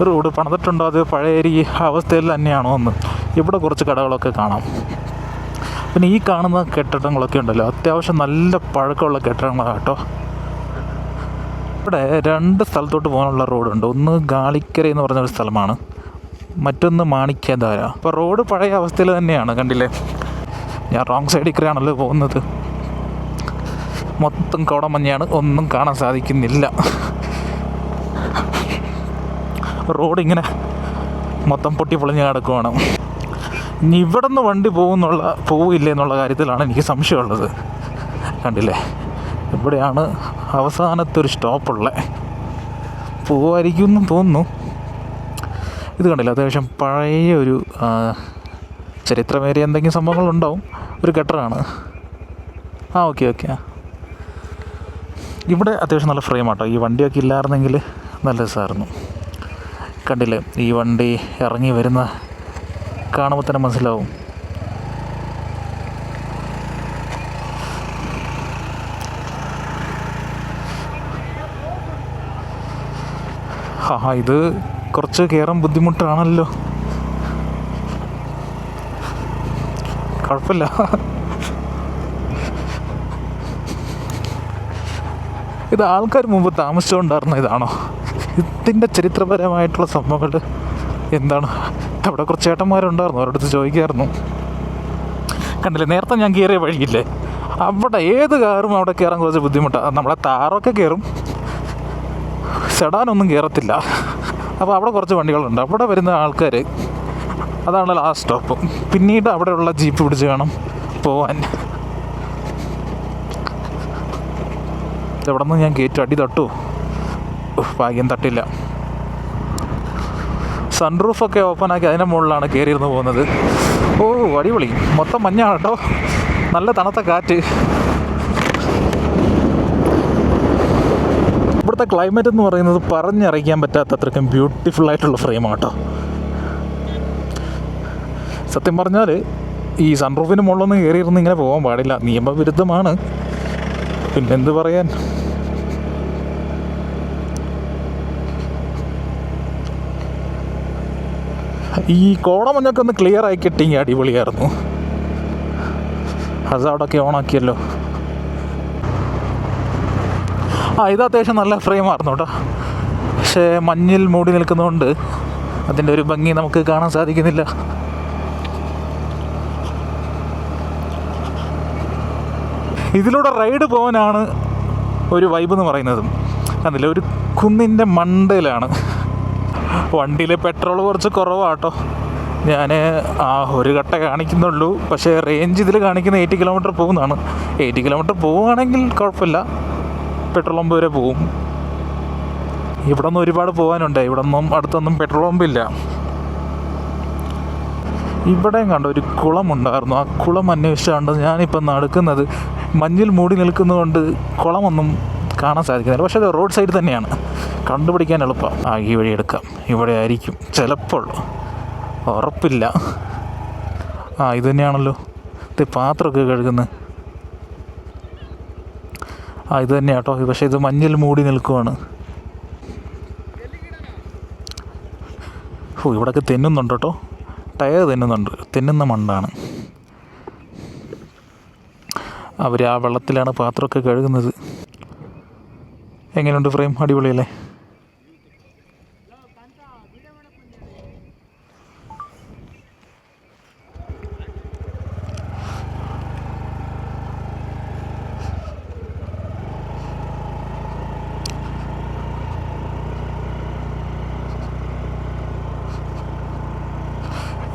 റോഡ് പണിതിട്ടുണ്ടോ, അത് പഴയ ഈ അവസ്ഥയിൽ തന്നെയാണോ എന്ന്. ഇവിടെ കുറച്ച് കടകളൊക്കെ കാണാം. പിന്നെ ഈ കാണുന്ന കെട്ടിടങ്ങളൊക്കെ ഉണ്ടല്ലോ, അത്യാവശ്യം നല്ല പഴക്കമുള്ള കെട്ടിടങ്ങളാണ് കേട്ടോ. ഇവിടെ 2 സ്ഥലത്തോട്ട് പോകാനുള്ള റോഡുണ്ട്. ഒന്ന് ഗാളിക്കര എന്ന് പറഞ്ഞൊരു സ്ഥലമാണ്, മറ്റൊന്ന് മാണിക്യധാര. അപ്പോൾ റോഡ് പഴയ അവസ്ഥയിൽ തന്നെയാണ്. കണ്ടില്ലേ, ഞാൻ റോങ് സൈഡിൽ കൂടെയാണല്ലോ പോകുന്നത്. മൊത്തം കോടമഞ്ഞാണ്, ഒന്നും കാണാൻ സാധിക്കുന്നില്ല. റോഡ് ഇങ്ങനെ മൊത്തം പൊട്ടി പൊളിഞ്ഞ് കിടക്കുവാണ്. ഇനി ഇവിടെ നിന്ന് വണ്ടി പോവില്ലേ എന്നുള്ള കാര്യത്തിലാണ് എനിക്ക് സംശയമുള്ളത്. കണ്ടില്ലേ, ഇവിടെയാണ് അവസാനത്തെ ഒരു സ്റ്റോപ്പുള്ളത്. പോവായിരിക്കും എന്ന് തോന്നുന്നു. ഇത് കണ്ടില്ല, അത്യാവശ്യം പഴയ ഒരു ചരിത്രമേറിയ എന്തെങ്കിലും സംഭവങ്ങളുണ്ടാവും. ഒരു ഗട്ടറാണ്. ഓക്കെ. ഇവിടെ അത്യാവശ്യം നല്ല ഫ്രെയിം ആട്ടോ. ഈ വണ്ടിയൊക്കെ ഇല്ലായിരുന്നെങ്കിൽ നല്ല രസമായിരുന്നു. കണ്ടില്ലേ, ഈ വണ്ടി ഇറങ്ങി വരുന്ന കാണുമ്പോൾ തന്നെ മനസ്സിലാവും. ഇത് കുറച്ച് കയറാൻ ബുദ്ധിമുട്ടാണല്ലോ. കുഴപ്പമില്ല. ഇത് ആൾക്കാർ മുമ്പ് താമസിച്ചുകൊണ്ടായിരുന്ന ഇതാണോ? ഇതിൻ്റെ ചരിത്രപരമായിട്ടുള്ള സംഭവങ്ങൾ എന്താണ്? അവിടെ കുറച്ച് ചേട്ടന്മാരുണ്ടായിരുന്നു, അവരുടെ അടുത്ത് ചോദിക്കായിരുന്നു. കണ്ടില്ലേ, നേരത്തെ ഞാൻ കയറിയ വഴിയില്ലേ, അവിടെ ഏത് കാറും അവിടെ കയറാൻ കുറച്ച് ബുദ്ധിമുട്ടാണ്. നമ്മളെ താറൊക്കെ കയറും, സെഡാനൊന്നും കയറത്തില്ല. അപ്പോൾ അവിടെ കുറച്ച് വണ്ടികളുണ്ട്. അവിടെ വരുന്ന ആൾക്കാർ, അതാണ് ലാസ്റ്റ് സ്റ്റോപ്പ്. പിന്നീട് അവിടെയുള്ള ജീപ്പ് പിടിച്ച് വേണം പോവാൻ. എവിടെ നിന്ന് ഞാൻ കയറ്റും, അടി തട്ടു. ഭാഗ്യം തട്ടില്ല. സൺറൂഫൊക്കെ ഓപ്പണാക്കി അതിൻ്റെ മുകളിലാണ് കയറിയിരുന്ന് പോകുന്നത്. അടിപൊളി. മൊത്തം മഞ്ഞാണ് കേട്ടോ, നല്ല തണുത്ത കാറ്റ്. ഇവിടുത്തെ ക്ലൈമറ്റ് എന്ന് പറയുന്നത് പറഞ്ഞറിയിക്കാൻ പറ്റാത്തത്രയ്ക്കും ബ്യൂട്ടിഫുൾ ആയിട്ടുള്ള ഫ്രെയിമാണ് കേട്ടോ. സത്യം പറഞ്ഞാൽ ഈ സൺറൂഫിന് മുകളിലൊന്നും കയറിയിരുന്ന് ഇങ്ങനെ പോകാൻ പാടില്ല, നിയമവിരുദ്ധമാണ്. പിന്നെന്ത് പറയാൻ. ഈ കോടമഞ്ഞൊക്കെ ഒന്ന് ക്ലിയർ ആയി കിട്ടിയെങ്കിൽ അടിപൊളിയായിരുന്നു. ഹസാർഡൊക്കെ ഓണാക്കിയല്ലോ. ഇത് അത്യാവശ്യം നല്ല ഫ്രെയിമായിരുന്നു കേട്ടോ. പക്ഷേ മഞ്ഞിൽ മൂടി നിൽക്കുന്നതുകൊണ്ട് അതിൻ്റെ ഒരു ഭംഗി നമുക്ക് കാണാൻ സാധിക്കുന്നില്ല. ഇതിലൂടെ റൈഡ് പോകാനാണ് ഒരു വൈബ് എന്ന് പറയുന്നത്. അതിൽ ഒരു കുന്നിൻ്റെ മണ്ടയിലാണ്. വണ്ടിയിൽ പെട്രോൾ കുറച്ച് കുറവാട്ടോ. ഞാൻ ഒരു കട്ട കാണിക്കുന്നുള്ളൂ, പക്ഷേ റേഞ്ച് ഇതിൽ കാണിക്കുന്ന 80 കിലോമീറ്റർ പോകുന്നതാണ്. 80 കിലോമീറ്റർ പോവുകയാണെങ്കിൽ കുഴപ്പമില്ല, പെട്രോൾ പമ്പ് വരെ പോവും. ഇവിടെ നിന്ന് ഒരുപാട് പോകാനുണ്ട്. ഇവിടെ നിന്നും അടുത്തൊന്നും പെട്രോൾ പമ്പില്ല. ഇവിടെയും കണ്ട ഒരു കുളമുണ്ടായിരുന്നു. ആ കുളം അന്വേഷിച്ചാണ് ഞാനിപ്പം നടക്കുന്നത്. മഞ്ഞിൽ മൂടി നിൽക്കുന്നതുകൊണ്ട് കുളമൊന്നും കാണാൻ സാധിക്കുന്നില്ല. പക്ഷേ അത് റോഡ് സൈഡ് തന്നെയാണ്, കണ്ടുപിടിക്കാൻ എളുപ്പമാണ്. ഈ വഴി എടുക്കാം, ഇവിടെ ആയിരിക്കും ചിലപ്പോൾ, ഉറപ്പില്ല. ഇത് തന്നെയാണല്ലോ. ഇത് പാത്രമൊക്കെ കഴുകുന്നത്. ഇത് തന്നെയാണ് കേട്ടോ. പക്ഷേ ഇത് മഞ്ഞിൽ മൂടി നിൽക്കുവാണ്. ഇവിടെയൊക്കെ തെന്നുന്നുണ്ട് കേട്ടോ, ടയർ തെന്നുന്നുണ്ട്. തെന്നുന്ന മണ്ണാണ്. അവർ ആ വെള്ളത്തിലാണ് പാത്രമൊക്കെ കഴുകുന്നത്. എങ്ങനെയുണ്ട് ഫ്രെയിം? അടിപൊളിയല്ലേ?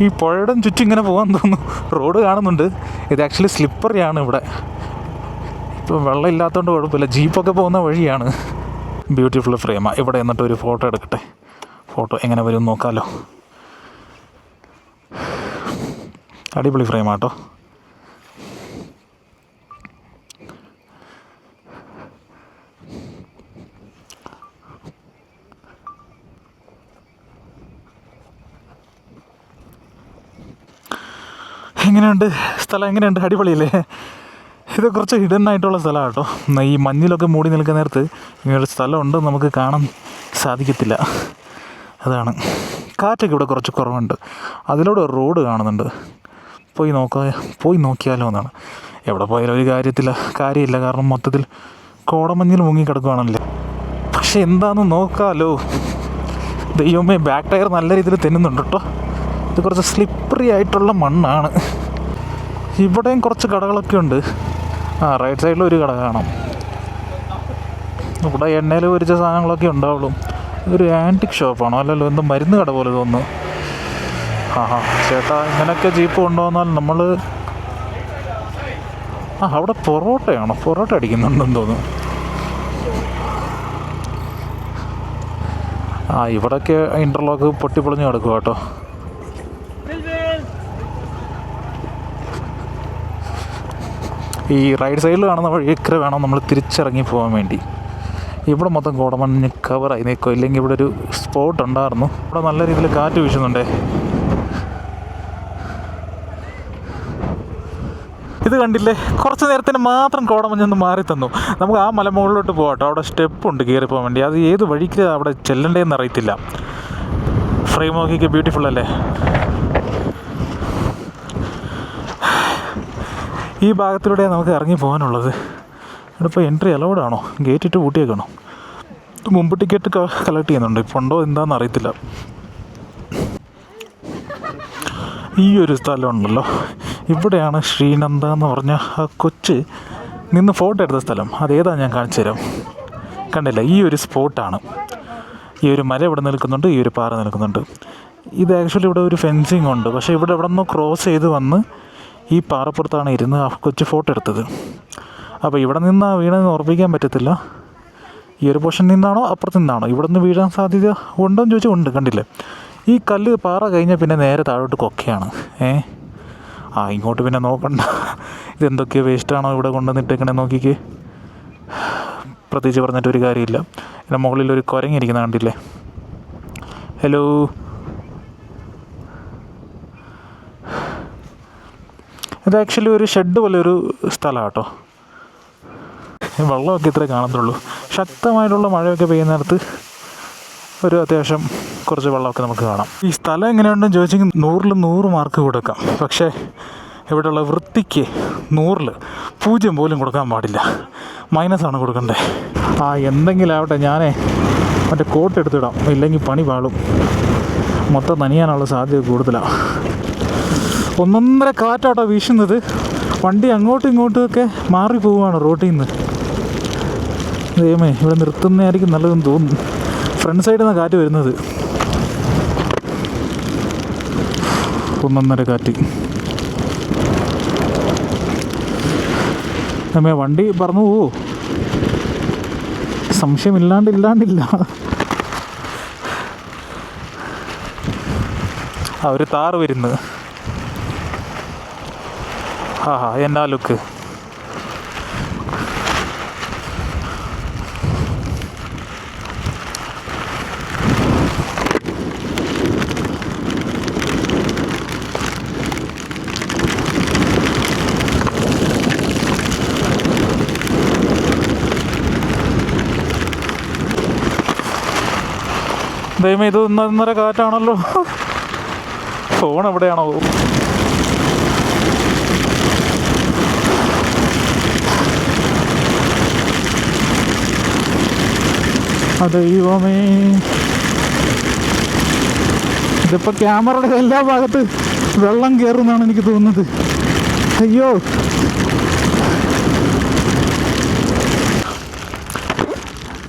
ഈ പുഴയുടെ ചുറ്റും ഇങ്ങനെ പോകാൻ തോന്നുന്നു. റോഡ് കാണുന്നുണ്ട്. ഇത് ആക്ച്വലി സ്ലിപ്പറിയാണ് ഇവിടെ. ഇപ്പോൾ വെള്ളം ഇല്ലാത്തതുകൊണ്ട് കുഴപ്പമില്ല, ജീപ്പൊക്കെ പോകുന്ന വഴിയാണ്. ബ്യൂട്ടിഫുൾ ഫ്രെയിമാണ്. ഇവിടെ എന്നിട്ട് ഒരു ഫോട്ടോ എടുക്കട്ടെ. ഫോട്ടോ എങ്ങനെ വരും നോക്കാമല്ലോ. അടിപൊളി ഫ്രെയിമാട്ടോ. എങ്ങനെയുണ്ട് സ്ഥലം? എങ്ങനെയുണ്ട്? അടിപൊളിയല്ലേ? ഇത് കുറച്ച് ഹിഡൻ ആയിട്ടുള്ള സ്ഥലമാണ് കേട്ടോ. ഈ മഞ്ഞിലൊക്കെ മൂടി നിൽക്കുന്ന നേരത്ത് ഇങ്ങനൊരു സ്ഥലമുണ്ട്, നമുക്ക് കാണാൻ സാധിക്കത്തില്ല. അതാണ്. കാറ്റൊക്കെ ഇവിടെ കുറച്ച് കുറവുണ്ട്. അതിലൂടെ റോഡ് കാണുന്നുണ്ട്. പോയി നോക്കിയാലോ എന്നാണ്. എവിടെ പോയാലും ഒരു കാര്യമില്ല. കാരണം മൊത്തത്തിൽ കോടമഞ്ഞിൽ മുങ്ങി കിടക്കുകയാണല്ലോ. പക്ഷെ എന്താണെന്ന് നോക്കാമല്ലോ. ദൈവമേ, ബാക്ക് ടയർ നല്ല രീതിയിൽ തെന്നുന്നുണ്ട് കേട്ടോ. ഇത് കുറച്ച് സ്ലിപ്പറി ആയിട്ടുള്ള മണ്ണാണ്. ഇവിടെയും കുറച്ച് കടകളൊക്കെ ഉണ്ട്. റൈറ്റ് സൈഡിൽ ഒരു കട കാണാം. ഇവിടെ എണ്ണയിൽ പൊരിച്ച സാധനങ്ങളൊക്കെ ഉണ്ടാവുള്ളൂ. ഇതൊരു ആൻറ്റിക് ഷോപ്പാണോ? അല്ലല്ലോ, എന്തോ മരുന്ന് കട പോലെ തോന്നുന്നു. ആഹാ ചേട്ടാ, ഇങ്ങനെയൊക്കെ ജീപ്പ് കൊണ്ടുവന്നാൽ നമ്മൾ അവിടെ പൊറോട്ടയാണോ? പൊറോട്ട അടിക്കുന്നുണ്ടെന്ന് തോന്നുന്നു. ഇവിടെയൊക്കെ ഇൻ്റർലോക്ക് പൊട്ടിപ്പൊളിഞ്ഞ് കിടക്കുക കേട്ടോ. ഈ റൈറ്റ് സൈഡിൽ കാണുന്ന വഴിയൊക്കെ വേണം നമ്മൾ തിരിച്ചിറങ്ങി പോകാൻ വേണ്ടി. ഇവിടെ മൊത്തം കോടമഞ്ഞ് കവറായി നിൽക്കും. ഇല്ലെങ്കിൽ ഇവിടെ ഒരു സ്പോട്ട് ഉണ്ടായിരുന്നു. ഇവിടെ നല്ല രീതിയിൽ കാറ്റ് വീശുന്നുണ്ടേ. ഇത് കണ്ടില്ലേ, കുറച്ച് നേരത്തിന് മാത്രം കോടമഞ്ഞൊന്ന് മാറി തന്നു. നമുക്ക് ആ മലമുകളിലോട്ട് പോകട്ടോ. അവിടെ സ്റ്റെപ്പുണ്ട് കയറി പോകാൻ വേണ്ടി. അത് ഏത് വഴിക്ക് അവിടെ ചെല്ലണ്ടേന്ന് അറിയത്തില്ല. ഫ്രെയിം നോക്കിയൊക്കെ ബ്യൂട്ടിഫുൾ അല്ലേ. ഈ ഭാഗത്തിലൂടെ നമുക്ക് ഇറങ്ങി പോകാനുള്ളത്. ഇവിടെ ഇപ്പോൾ എൻട്രി അലൗഡ് ആണോ? ഗേറ്റ് ഇട്ട് പൂട്ടിയേക്കണോ? മുമ്പ് ടിക്കറ്റ് കളക്ട് ചെയ്യുന്നുണ്ട്. ഇപ്പോൾ ഉണ്ടോ എന്താണെന്ന് അറിയത്തില്ല. ഈ ഒരു സ്ഥലമുണ്ടല്ലോ, ഇവിടെയാണ് ശ്രീനന്ദ എന്ന് പറഞ്ഞ ആ കൊച്ച് നിന്ന് ഫോട്ടോ എടുത്ത സ്ഥലം. അതേതാ ഞാൻ കാണിച്ചു തരാം. കണ്ടില്ല, ഈ ഒരു സ്പോട്ടാണ്. ഈ ഒരു മല ഇവിടെ നിൽക്കുന്നുണ്ട്, ഈ ഒരു പാറ നിൽക്കുന്നുണ്ട്. ഇത് ആക്ച്വലി ഇവിടെ ഒരു ഫെൻസിങ് ഉണ്ട്. പക്ഷേ ഇവിടെ എവിടെ നിന്നോ ക്രോസ് ചെയ്ത് വന്ന് ഈ പാറപ്പുറത്താണ് ഇരുന്ന് ആ കൊച്ച് ഫോട്ടോ എടുത്തത്. അപ്പോൾ ഇവിടെ നിന്ന് വീണെന്ന് ഉറപ്പിക്കാൻ പറ്റത്തില്ല. ഈ ഒരു പോർഷൻ നിന്നാണോ അപ്പുറത്ത് നിന്നാണോ? ഇവിടെ നിന്ന് വീഴാൻ സാധ്യത ഉണ്ടോ എന്ന് ചോദിച്ചാൽ ഉണ്ട്. കണ്ടില്ലേ, ഈ കല്ല് പാറ കഴിഞ്ഞാൽ പിന്നെ നേരെ താഴോട്ട് കൊക്കയാണ്. ഇങ്ങോട്ട് പിന്നെ നോക്കണ്ട. ഇതെന്തൊക്കെയോ വേസ്റ്റാണോ ഇവിടെ കൊണ്ടുവന്നിട്ടേക്കണേ നോക്കിക്കേ. പ്രത്യേകിച്ച് പറഞ്ഞിട്ടൊരു കാര്യമില്ല. ഇതിൻ്റെ മുകളിലൊരു കുരങ്ങിരിക്കുന്ന കണ്ടില്ലേ. ഹലോ, ഇത് ആക്ച്വലി ഒരു ഷെഡ് പോലെ ഒരു സ്ഥലമാണ് കേട്ടോ. വെള്ളമൊക്കെ ഇത്രേ കാണത്തുള്ളൂ. ശക്തമായിട്ടുള്ള മഴയൊക്കെ പെയ്യുന്ന നേരത്ത് ഒരു അത്യാവശ്യം കുറച്ച് വെള്ളമൊക്കെ നമുക്ക് കാണാം. ഈ സ്ഥലം എങ്ങനെയുണ്ടെന്ന് ചോദിച്ചെങ്കിൽ 100-ൽ 100 മാർക്ക് കൊടുക്കാം. പക്ഷേ ഇവിടെയുള്ള വൃത്തിക്ക് 100-ൽ 0 പോലും കൊടുക്കാൻ പാടില്ല. മൈനസാണ് കൊടുക്കണ്ടേ. എന്തെങ്കിലും ആവട്ടെ, ഞാനേ മറ്റേ കോട്ട് എടുത്തിടാം. ഇല്ലെങ്കിൽ പണി പാളും. മൊത്തം നനയാനുള്ള സാധ്യത കൂടുതലാണ്. 1.5 കാറ്റാട്ടോ വീശുന്നത്. വണ്ടി അങ്ങോട്ടും ഇങ്ങോട്ടുമൊക്കെ മാറി പോവുകയാണ് റോട്ടിൽ നിന്ന്. ദൈവമേ, ഇവിടെ നിർത്തുന്നതായിരിക്കും നല്ലതെന്ന് തോന്നുന്നു. ഫ്രണ്ട് സൈഡിൽ നിന്നാണ് കാറ്റ് വരുന്നത്. 1.5 കാറ്റ്. നമ്മെ വണ്ടി പറന്നു പോവോ? സംശയമില്ലാണ്ടില്ല. ഒരു താറ് വരുന്നത്. എന്നാ ലുക്ക്. ദൈവമേ, ഇത് 1.5 കാറ്റാണല്ലോ. ഫോൺ എവിടെയാണോ? ദൈവമേ, ഇതിപ്പോൾ ക്യാമറയുടെ എല്ലാ ഭാഗത്ത് വെള്ളം കയറുമെന്നാണ് എനിക്ക് തോന്നുന്നത്. അയ്യോ,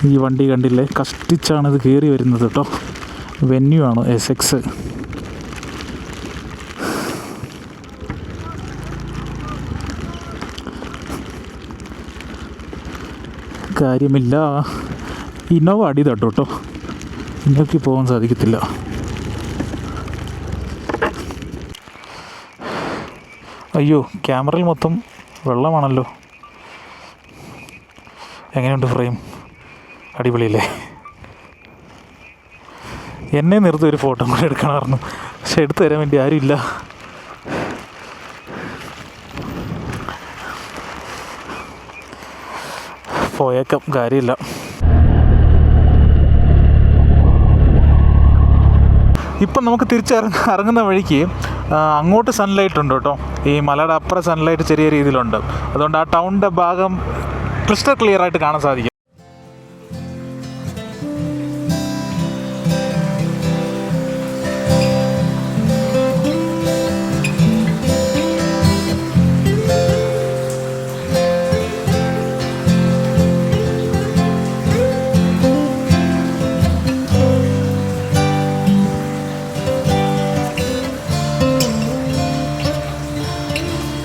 ഈ വണ്ടി കണ്ടില്ലേ, കഷ്ടിച്ചാണ് ഇത് കയറി വരുന്നത് കേട്ടോ. വെന്യൂ ആണ് SX. കാര്യമില്ല, ഇന്നോവ അടി തട്ടു കേട്ടോ. ഇന്നോക്ക് പോകാൻ സാധിക്കത്തില്ല. അയ്യോ, ക്യാമറയിൽ മൊത്തം വെള്ളമാണല്ലോ. എങ്ങനെയുണ്ട് ഫ്രെയിം? അടിപൊളിയല്ലേ? എന്നെ നിർത്തി ഒരു ഫോട്ടോ കൂടെ എടുക്കണമായിരുന്നു. പക്ഷെ എടുത്തു തരാൻ വേണ്ടി ആരുമില്ല. പോയേക്കാം, കാര്യമില്ല. ഇപ്പം നമുക്ക് തിരിച്ചിറങ്ങുന്ന വഴിക്ക് അങ്ങോട്ട് സൺലൈറ്റ് ഉണ്ട് കേട്ടോ. ഈ മലയുടെ അപ്പുറം സൺലൈറ്റ് ചെറിയ രീതിയിലുണ്ട്. അതുകൊണ്ട് ആ ടൗണിൻ്റെ ഭാഗം ക്രിസ്റ്റൽ ക്ലിയർ ആയിട്ട് കാണാൻ സാധിക്കും.